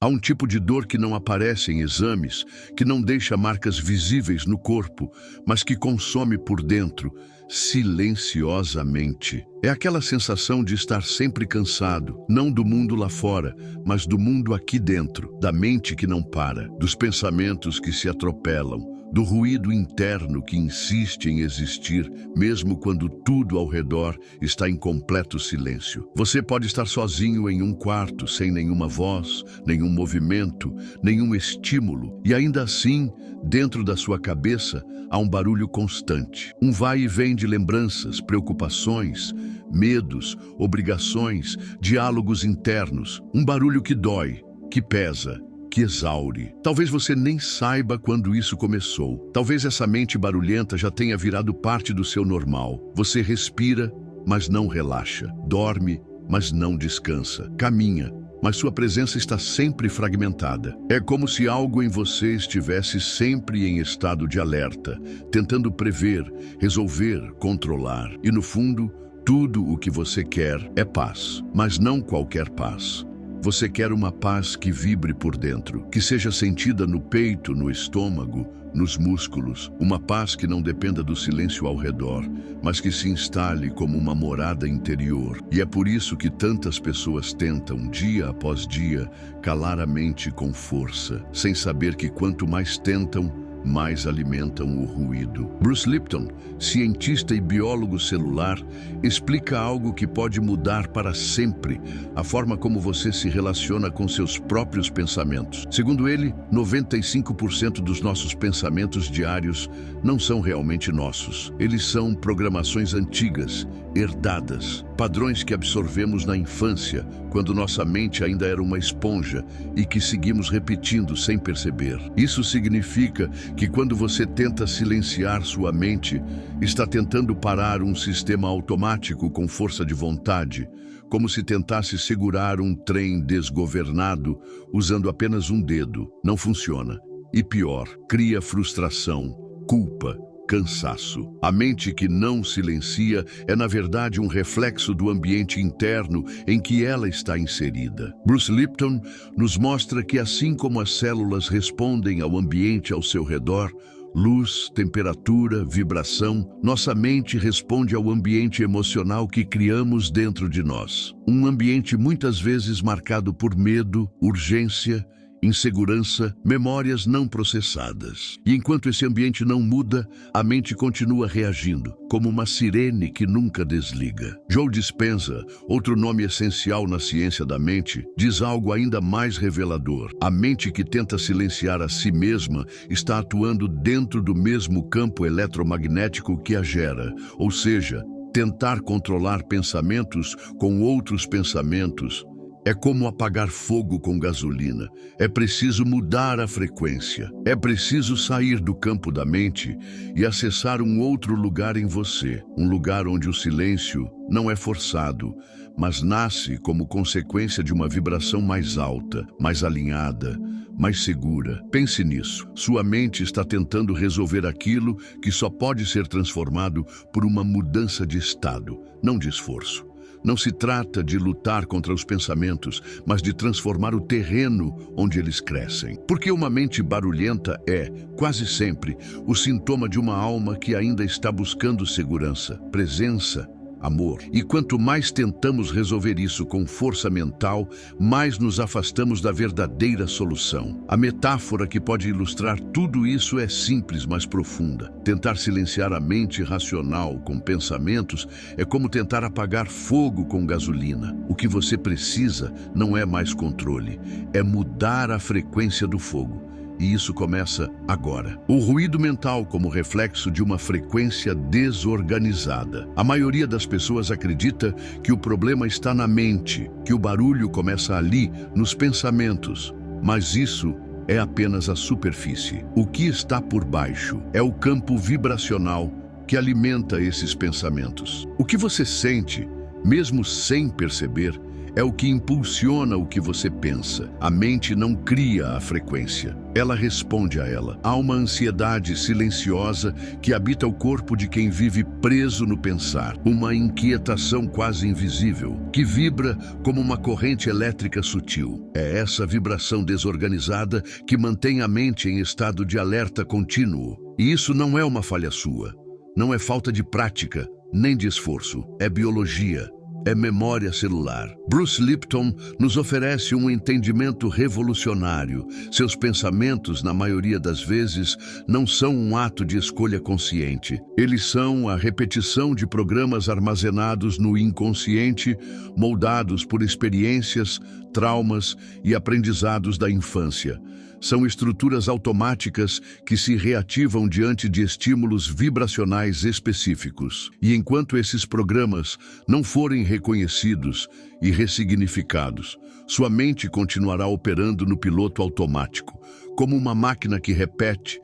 Há um tipo de dor que não aparece em exames, que não deixa marcas visíveis no corpo, mas que consome por dentro, silenciosamente. É aquela sensação de estar sempre cansado, não do mundo lá fora, mas do mundo aqui dentro, da mente que não para, dos pensamentos que se atropelam, do ruído interno que insiste em existir, mesmo quando tudo ao redor está em completo silêncio. Você pode estar sozinho em um quarto, sem nenhuma voz, nenhum movimento, nenhum estímulo, e ainda assim, dentro da sua cabeça, há um barulho constante. Um vai e vem de lembranças, preocupações, medos, obrigações, diálogos internos. Um barulho que dói, que pesa, que exaure. Talvez você nem saiba quando isso começou. Talvez essa mente barulhenta já tenha virado parte do seu normal. Você respira, mas não relaxa. Dorme, mas não descansa. Caminha, mas sua presença está sempre fragmentada. É como se algo em você estivesse sempre em estado de alerta, tentando prever, resolver, controlar. E no fundo, tudo o que você quer é paz, mas não qualquer paz. Você quer uma paz que vibre por dentro, que seja sentida no peito, no estômago, nos músculos. Uma paz que não dependa do silêncio ao redor, mas que se instale como uma morada interior. E é por isso que tantas pessoas tentam, dia após dia, calar a mente com força, sem saber que quanto mais tentam, mais alimentam o ruído. Bruce Lipton, cientista e biólogo celular, explica algo que pode mudar para sempre a forma como você se relaciona com seus próprios pensamentos. Segundo ele, 95% dos nossos pensamentos diários não são realmente nossos. Eles são programações antigas, herdadas, padrões que absorvemos na infância, quando nossa mente ainda era uma esponja e que seguimos repetindo sem perceber. Isso significa que quando você tenta silenciar sua mente, está tentando parar um sistema automático com força de vontade, como se tentasse segurar um trem desgovernado usando apenas um dedo. Não funciona. E pior, cria frustração, culpa, cansaço. A mente que não silencia é, na verdade, um reflexo do ambiente interno em que ela está inserida. Bruce Lipton nos mostra que, assim como as células respondem ao ambiente ao seu redor, luz, temperatura, vibração, nossa mente responde ao ambiente emocional que criamos dentro de nós. Um ambiente muitas vezes marcado por medo, urgência, insegurança, memórias não processadas. E enquanto esse ambiente não muda, a mente continua reagindo, como uma sirene que nunca desliga. Joe Dispenza, outro nome essencial na ciência da mente, diz algo ainda mais revelador. A mente que tenta silenciar a si mesma está atuando dentro do mesmo campo eletromagnético que a gera, ou seja, tentar controlar pensamentos com outros pensamentos é como apagar fogo com gasolina. É preciso mudar a frequência. É preciso sair do campo da mente e acessar um outro lugar em você. Um lugar onde o silêncio não é forçado, mas nasce como consequência de uma vibração mais alta, mais alinhada, mais segura. Pense nisso. Sua mente está tentando resolver aquilo que só pode ser transformado por uma mudança de estado, não de esforço. Não se trata de lutar contra os pensamentos, mas de transformar o terreno onde eles crescem. Porque uma mente barulhenta é, quase sempre, o sintoma de uma alma que ainda está buscando segurança, presença, amor. E quanto mais tentamos resolver isso com força mental, mais nos afastamos da verdadeira solução. A metáfora que pode ilustrar tudo isso é simples, mas profunda. Tentar silenciar a mente racional com pensamentos é como tentar apagar fogo com gasolina. O que você precisa não é mais controle, é mudar a frequência do fogo. E isso começa agora. O ruído mental como reflexo de uma frequência desorganizada. A maioria das pessoas acredita que o problema está na mente, que o barulho começa ali, nos pensamentos. Mas isso é apenas a superfície. O que está por baixo é o campo vibracional que alimenta esses pensamentos. O que você sente, mesmo sem perceber, é o que impulsiona o que você pensa. A mente não cria a frequência, ela responde a ela. Há uma ansiedade silenciosa que habita o corpo de quem vive preso no pensar, uma inquietação quase invisível, que vibra como uma corrente elétrica sutil. É essa vibração desorganizada que mantém a mente em estado de alerta contínuo. E isso não é uma falha sua, não é falta de prática, nem de esforço, é biologia. É memória celular. Bruce Lipton nos oferece um entendimento revolucionário. Seus pensamentos, na maioria das vezes, não são um ato de escolha consciente. Eles são a repetição de programas armazenados no inconsciente, moldados por experiências, traumas e aprendizados da infância. São estruturas automáticas que se reativam diante de estímulos vibracionais específicos. E enquanto esses programas não forem reconhecidos e ressignificados, sua mente continuará operando no piloto automático, como uma máquina que repete.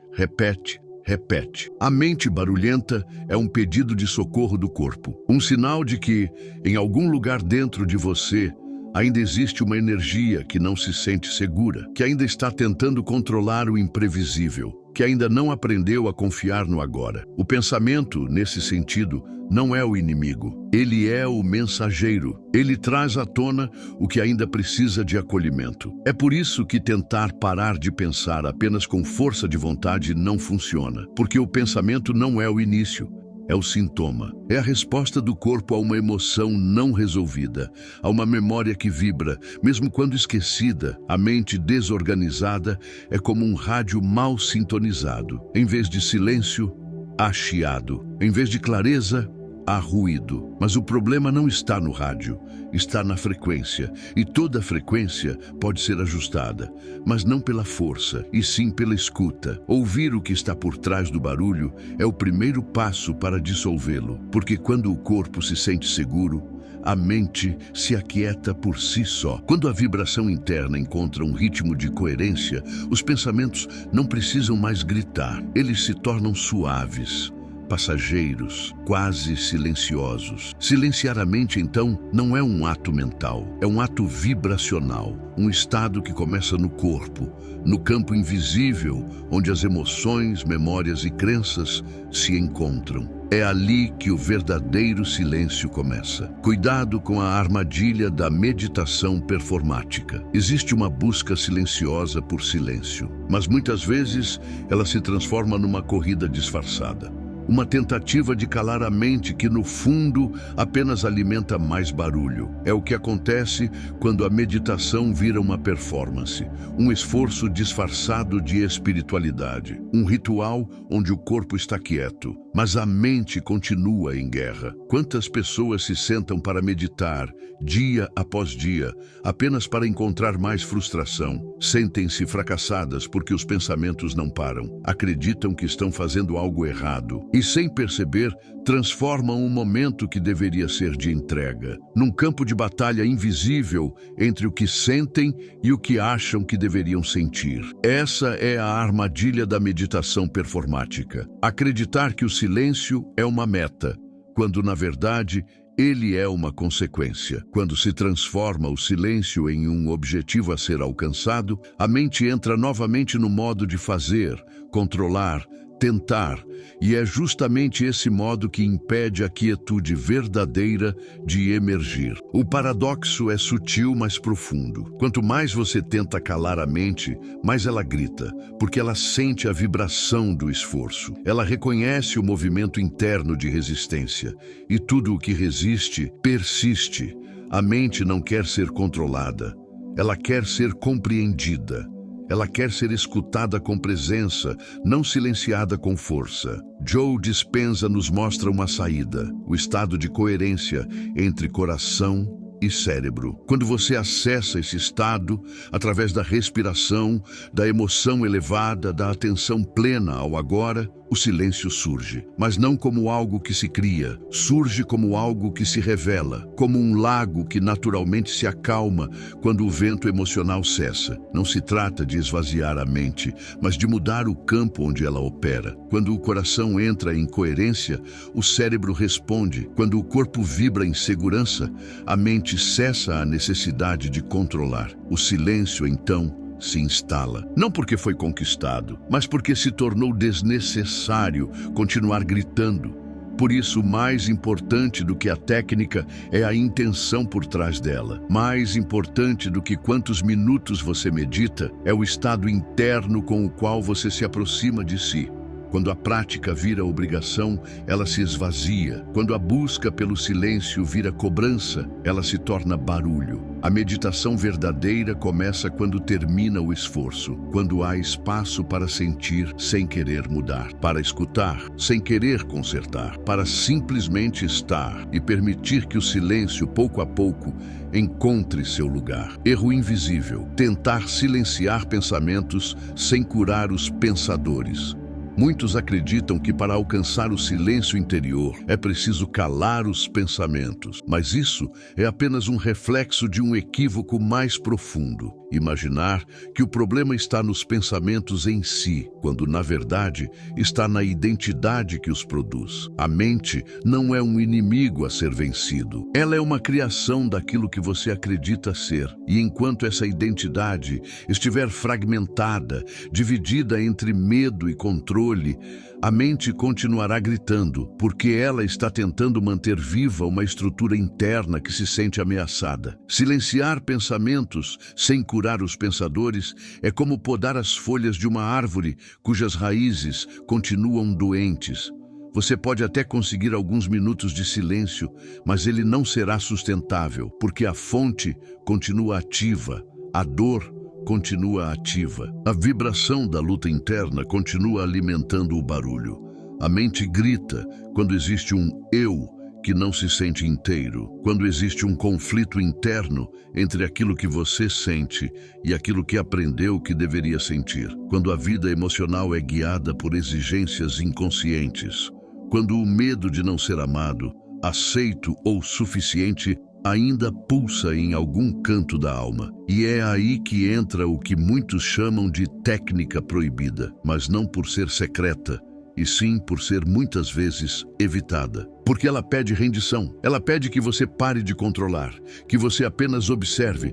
A mente barulhenta é um pedido de socorro do corpo, um sinal de que, em algum lugar dentro de você, ainda existe uma energia que não se sente segura, que ainda está tentando controlar o imprevisível, que ainda não aprendeu a confiar no agora. O pensamento, nesse sentido, não é o inimigo, ele é o mensageiro. Ele traz à tona o que ainda precisa de acolhimento. É por isso que tentar parar de pensar apenas com força de vontade não funciona, porque o pensamento não é o início. É o sintoma, é a resposta do corpo a uma emoção não resolvida, a uma memória que vibra, mesmo quando esquecida. A mente desorganizada é como um rádio mal sintonizado. Em vez de silêncio, há chiado. Em vez de clareza, há ruído. Mas o problema não está no rádio, está na frequência. E toda frequência pode ser ajustada, mas não pela força, e sim pela escuta. Ouvir o que está por trás do barulho é o primeiro passo para dissolvê-lo, porque quando o corpo se sente seguro, a mente se aquieta por si só. Quando a vibração interna encontra um ritmo de coerência, os pensamentos não precisam mais gritar, eles se tornam suaves, passageiros, quase silenciosos. Silenciar a mente, então, não é um ato mental, é um ato vibracional, um estado que começa no corpo, no campo invisível, onde as emoções, memórias e crenças se encontram. É ali que o verdadeiro silêncio começa. Cuidado com a armadilha da meditação performática. Existe uma busca silenciosa por silêncio, mas muitas vezes ela se transforma numa corrida disfarçada. Uma tentativa de calar a mente que, no fundo, apenas alimenta mais barulho. É o que acontece quando a meditação vira uma performance, um esforço disfarçado de espiritualidade, um ritual onde o corpo está quieto, mas a mente continua em guerra. Quantas pessoas se sentam para meditar, dia após dia, apenas para encontrar mais frustração? Sentem-se fracassadas porque os pensamentos não param, acreditam que estão fazendo algo errado e, sem perceber, transformam um momento que deveria ser de entrega num campo de batalha invisível entre o que sentem e o que acham que deveriam sentir. Essa é a armadilha da meditação performática. Acreditar que o silêncio é uma meta, quando, na verdade, ele é uma consequência. Quando se transforma o silêncio em um objetivo a ser alcançado, a mente entra novamente no modo de fazer, controlar, tentar, e é justamente esse modo que impede a quietude verdadeira de emergir. O paradoxo é sutil, mas profundo. Quanto mais você tenta calar a mente, mais ela grita, porque ela sente a vibração do esforço. Ela reconhece o movimento interno de resistência, e tudo o que resiste, persiste. A mente não quer ser controlada, ela quer ser compreendida. Ela quer ser escutada com presença, não silenciada com força. Joe Dispenza nos mostra uma saída, o estado de coerência entre coração e cérebro. Quando você acessa esse estado, através da respiração, da emoção elevada, da atenção plena ao agora, o silêncio surge, mas não como algo que se cria, surge como algo que se revela, como um lago que naturalmente se acalma quando o vento emocional cessa. Não se trata de esvaziar a mente, mas de mudar o campo onde ela opera. Quando o coração entra em coerência, o cérebro responde. Quando o corpo vibra em segurança, a mente cessa a necessidade de controlar. O silêncio, então, se instala, não porque foi conquistado, mas porque se tornou desnecessário continuar gritando. Por isso, mais importante do que a técnica é a intenção por trás dela. Mais importante do que quantos minutos você medita é o estado interno com o qual você se aproxima de si. Quando a prática vira obrigação, ela se esvazia. Quando a busca pelo silêncio vira cobrança, ela se torna barulho. A meditação verdadeira começa quando termina o esforço, quando há espaço para sentir sem querer mudar, para escutar sem querer consertar, para simplesmente estar e permitir que o silêncio, pouco a pouco, encontre seu lugar. Erro invisível: tentar silenciar pensamentos sem curar os pensadores. Muitos acreditam que para alcançar o silêncio interior é preciso calar os pensamentos, mas isso é apenas um reflexo de um equívoco mais profundo. Imaginar que o problema está nos pensamentos em si, quando na verdade está na identidade que os produz. A mente não é um inimigo a ser vencido. Ela é uma criação daquilo que você acredita ser. E enquanto essa identidade estiver fragmentada, dividida entre medo e controle, a mente continuará gritando, porque ela está tentando manter viva uma estrutura interna que se sente ameaçada. Silenciar pensamentos sem curar os pensadores é como podar as folhas de uma árvore cujas raízes continuam doentes. Você pode até conseguir alguns minutos de silêncio, mas ele não será sustentável, porque a fonte continua ativa, a dor continua ativa. A vibração da luta interna continua alimentando o barulho. A mente grita quando existe um eu que não se sente inteiro, quando existe um conflito interno entre aquilo que você sente e aquilo que aprendeu que deveria sentir, quando a vida emocional é guiada por exigências inconscientes, quando o medo de não ser amado, aceito ou suficiente ainda pulsa em algum canto da alma. E é aí que entra o que muitos chamam de técnica proibida, mas não por ser secreta, e sim por ser muitas vezes evitada. Porque ela pede rendição, ela pede que você pare de controlar, que você apenas observe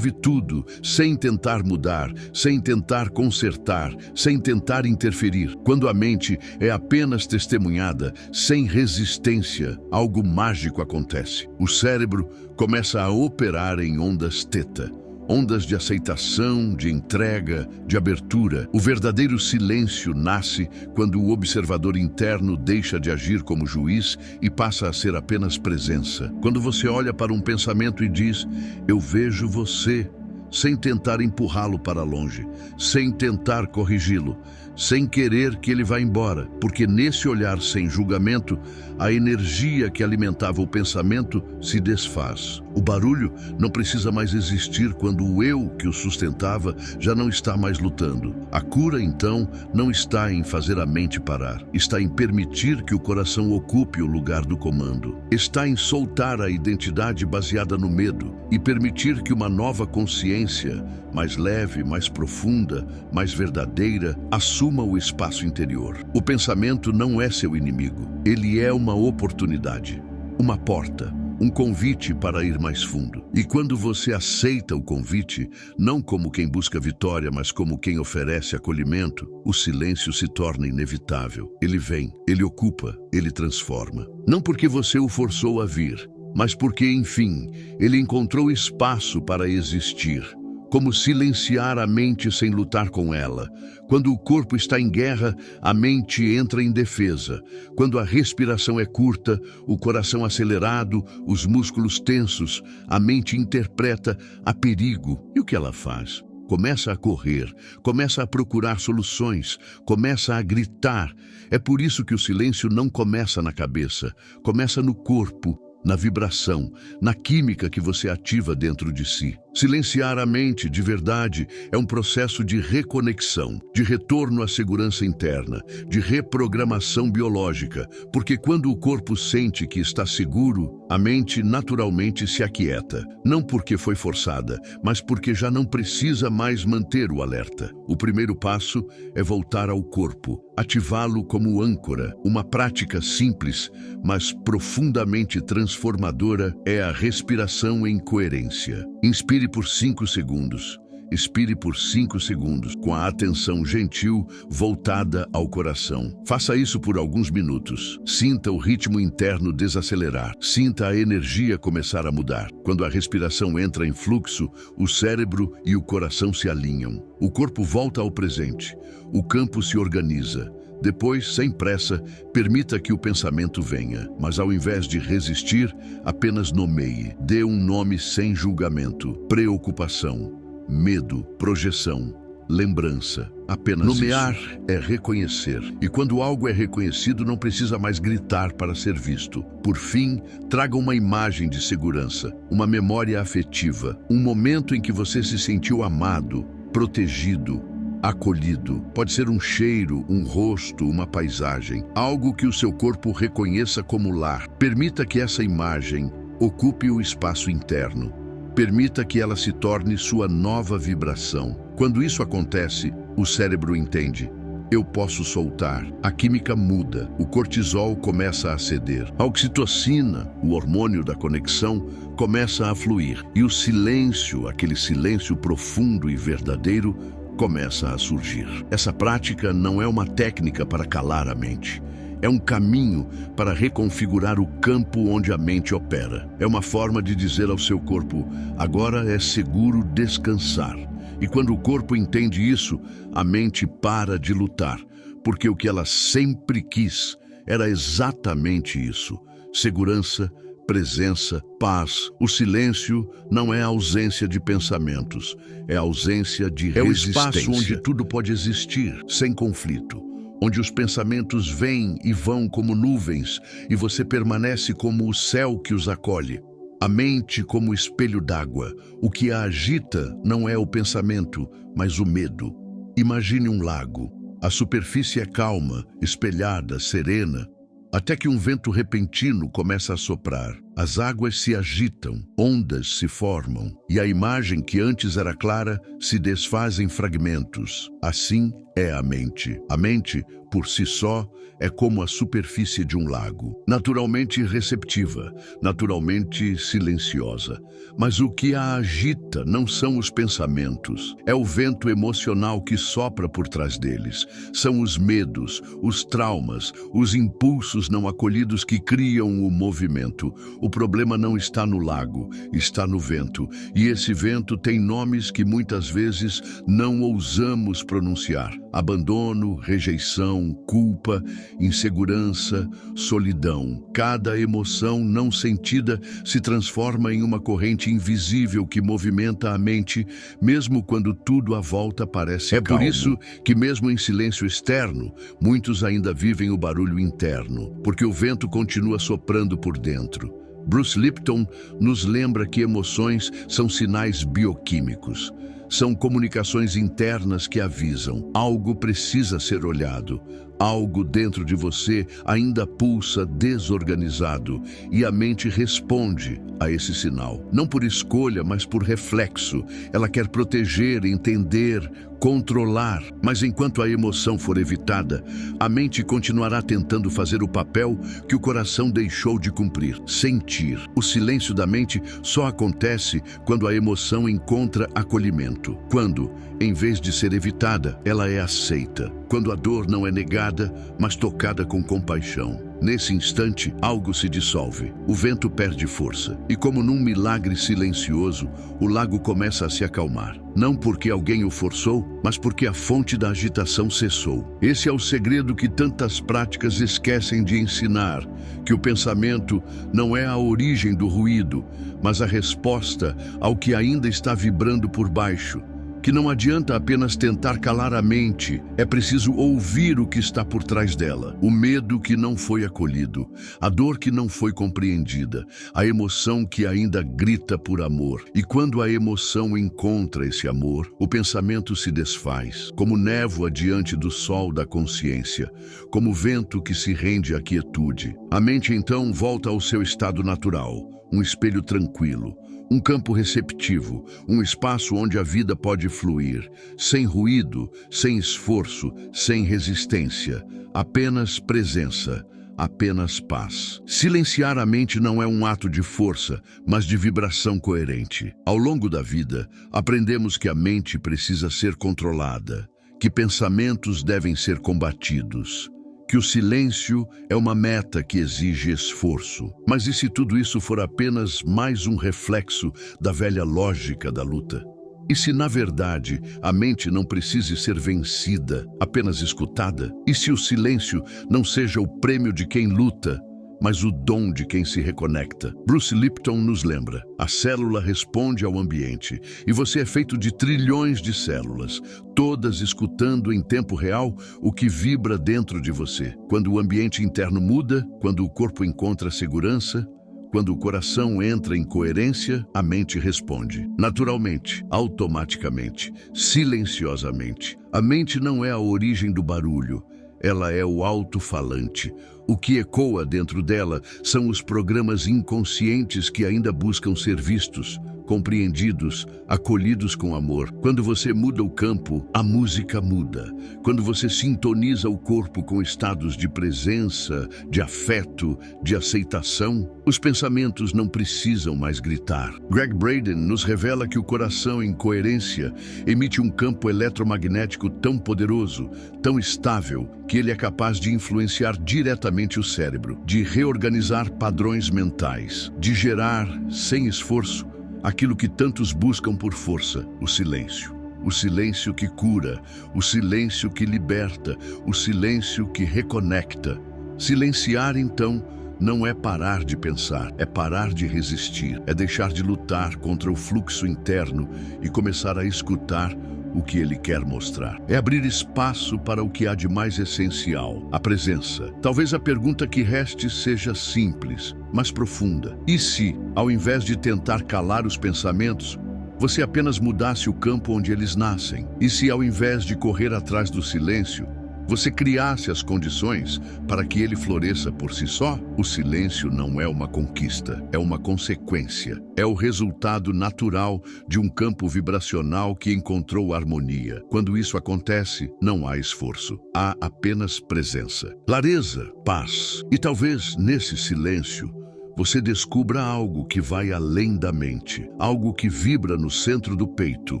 tudo, sem tentar mudar, sem tentar consertar, sem tentar interferir. Quando a mente é apenas testemunhada, sem resistência, algo mágico acontece. O cérebro começa a operar em ondas teta. Ondas de aceitação, de entrega, de abertura. O verdadeiro silêncio nasce quando o observador interno deixa de agir como juiz e passa a ser apenas presença. Quando você olha para um pensamento e diz, eu vejo você, sem tentar empurrá-lo para longe, sem tentar corrigi-lo, sem querer que ele vá embora, porque nesse olhar sem julgamento, a energia que alimentava o pensamento se desfaz. O barulho não precisa mais existir quando o eu que o sustentava já não está mais lutando. A cura, então, não está em fazer a mente parar, está em permitir que o coração ocupe o lugar do comando. Está em soltar a identidade baseada no medo e permitir que uma nova consciência, mais leve, mais profunda, mais verdadeira, assuma o espaço interior. O pensamento não é seu inimigo. Ele é uma oportunidade, uma porta, um convite para ir mais fundo. E quando você aceita o convite, não como quem busca vitória, mas como quem oferece acolhimento, o silêncio se torna inevitável. Ele vem, ele ocupa, ele transforma. Não porque você o forçou a vir, mas porque, enfim, ele encontrou espaço para existir. Como silenciar a mente sem lutar com ela. Quando o corpo está em guerra, a mente entra em defesa. Quando a respiração é curta, o coração acelerado, os músculos tensos, a mente interpreta a perigo. E o que ela faz? Começa a correr, começa a procurar soluções, começa a gritar. É por isso que o silêncio não começa na cabeça, começa no corpo, na vibração, na química que você ativa dentro de si. Silenciar a mente, de verdade, é um processo de reconexão, de retorno à segurança interna, de reprogramação biológica, porque quando o corpo sente que está seguro, a mente naturalmente se aquieta, não porque foi forçada, mas porque já não precisa mais manter o alerta. O primeiro passo é voltar ao corpo, ativá-lo como âncora. Uma prática simples, mas profundamente transformadora é a respiração em coerência. Inspire por 5 segundos. Expire por 5 segundos, com a atenção gentil voltada ao coração. Faça isso por alguns minutos. Sinta o ritmo interno desacelerar. Sinta a energia começar a mudar. Quando a respiração entra em fluxo, o cérebro e o coração se alinham. O corpo volta ao presente. O campo se organiza. Depois, sem pressa, permita que o pensamento venha, mas ao invés de resistir, apenas nomeie. Dê um nome sem julgamento. Preocupação, medo, projeção, lembrança. Apenas nomear é reconhecer. E quando algo é reconhecido, não precisa mais gritar para ser visto. Por fim, traga uma imagem de segurança, uma memória afetiva, um momento em que você se sentiu amado, protegido, acolhido. Pode ser um cheiro, um rosto, uma paisagem, algo que o seu corpo reconheça como lar. Permita que essa imagem ocupe o espaço interno. Permita que ela se torne sua nova vibração. Quando isso acontece, o cérebro entende: eu posso soltar. A química muda, o cortisol começa a ceder. A oxitocina, o hormônio da conexão, começa a fluir. E o silêncio, aquele silêncio profundo e verdadeiro, começa a surgir. Essa prática não é uma técnica para calar a mente. É um caminho para reconfigurar o campo onde a mente opera. É uma forma de dizer ao seu corpo: agora é seguro descansar. E quando o corpo entende isso, a mente para de lutar, porque o que ela sempre quis era exatamente isso: segurança, presença, paz. O silêncio não é a ausência de pensamentos, é a ausência de resistência. É o espaço onde tudo pode existir, sem conflito, onde os pensamentos vêm e vão como nuvens e você permanece como o céu que os acolhe. A mente como espelho d'água. O que a agita não é o pensamento, mas o medo. Imagine um lago. A superfície é calma, espelhada, serena, até que um vento repentino começa a soprar. As águas se agitam, ondas se formam, e a imagem que antes era clara se desfaz em fragmentos. Assim é a mente. A mente, por si só, é como a superfície de um lago, naturalmente receptiva, naturalmente silenciosa. Mas o que a agita não são os pensamentos, é o vento emocional que sopra por trás deles. São os medos, os traumas, os impulsos não acolhidos que criam o movimento. O problema não está no lago, está no vento. E esse vento tem nomes que muitas vezes não ousamos pronunciar: abandono, rejeição, culpa, insegurança, solidão. Cada emoção não sentida se transforma em uma corrente invisível que movimenta a mente, mesmo quando tudo à volta parece calmo. É por isso que, mesmo em silêncio externo, muitos ainda vivem o barulho interno, porque o vento continua soprando por dentro. Bruce Lipton nos lembra que emoções são sinais bioquímicos. São comunicações internas que avisam: algo precisa ser olhado, algo dentro de você ainda pulsa desorganizado, e a mente responde a esse sinal. Não por escolha, mas por reflexo. Ela quer proteger, entender, controlar. Mas enquanto a emoção for evitada, a mente continuará tentando fazer o papel que o coração deixou de cumprir: sentir. O silêncio da mente só acontece quando a emoção encontra acolhimento. Quando, em vez de ser evitada, ela é aceita. Quando a dor não é negada, mas tocada com compaixão. Nesse instante, algo se dissolve. O vento perde força. E como num milagre silencioso, o lago começa a se acalmar. Não porque alguém o forçou, mas porque a fonte da agitação cessou. Esse é o segredo que tantas práticas esquecem de ensinar: que o pensamento não é a origem do ruído, mas a resposta ao que ainda está vibrando por baixo. que não adianta apenas tentar calar a mente, é preciso ouvir o que está por trás dela. O medo que não foi acolhido, a dor que não foi compreendida, a emoção que ainda grita por amor. E quando a emoção encontra esse amor, o pensamento se desfaz, como névoa diante do sol da consciência, como vento que se rende à quietude. A mente então volta ao seu estado natural, um espelho tranquilo, um campo receptivo, um espaço onde a vida pode fluir, sem ruído, sem esforço, sem resistência, apenas presença, apenas paz. Silenciar a mente não é um ato de força, mas de vibração coerente. Ao longo da vida, aprendemos que a mente precisa ser controlada, que pensamentos devem ser combatidos, que o silêncio é uma meta que exige esforço. Mas e se tudo isso for apenas mais um reflexo da velha lógica da luta? E se, na verdade, a mente não precise ser vencida, apenas escutada? E se o silêncio não seja o prêmio de quem luta, mas o dom de quem se reconecta? Bruce Lipton nos lembra: a célula responde ao ambiente, e você é feito de trilhões de células, todas escutando em tempo real o que vibra dentro de você. Quando o ambiente interno muda, quando o corpo encontra segurança, quando o coração entra em coerência, a mente responde. Naturalmente, automaticamente, silenciosamente. A mente não é a origem do barulho, ela é o alto-falante. O que ecoa dentro dela são os programas inconscientes que ainda buscam ser vistos, compreendidos, acolhidos com amor. Quando você muda o campo, a música muda. Quando você sintoniza o corpo com estados de presença, de afeto, de aceitação, os pensamentos não precisam mais gritar. Greg Braden nos revela que o coração em coerência emite um campo eletromagnético tão poderoso, tão estável, que ele é capaz de influenciar diretamente o cérebro, de reorganizar padrões mentais, de gerar, sem esforço, aquilo que tantos buscam por força: o silêncio. O silêncio que cura, o silêncio que liberta, o silêncio que reconecta. Silenciar, então, não é parar de pensar, é parar de resistir, é deixar de lutar contra o fluxo interno e começar a escutar o que ele quer mostrar. É abrir espaço para o que há de mais essencial, a presença. Talvez a pergunta que reste seja simples, mas profunda. E se, ao invés de tentar calar os pensamentos, você apenas mudasse o campo onde eles nascem? E se, ao invés de correr atrás do silêncio, você criasse as condições para que ele floresça por si só? O silêncio não é uma conquista, é uma consequência. É o resultado natural de um campo vibracional que encontrou harmonia. Quando isso acontece, não há esforço, há apenas presença, clareza, paz. E talvez nesse silêncio você descubra algo que vai além da mente, algo que vibra no centro do peito,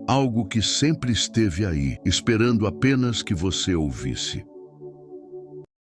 algo que sempre esteve aí, esperando apenas que você ouvisse.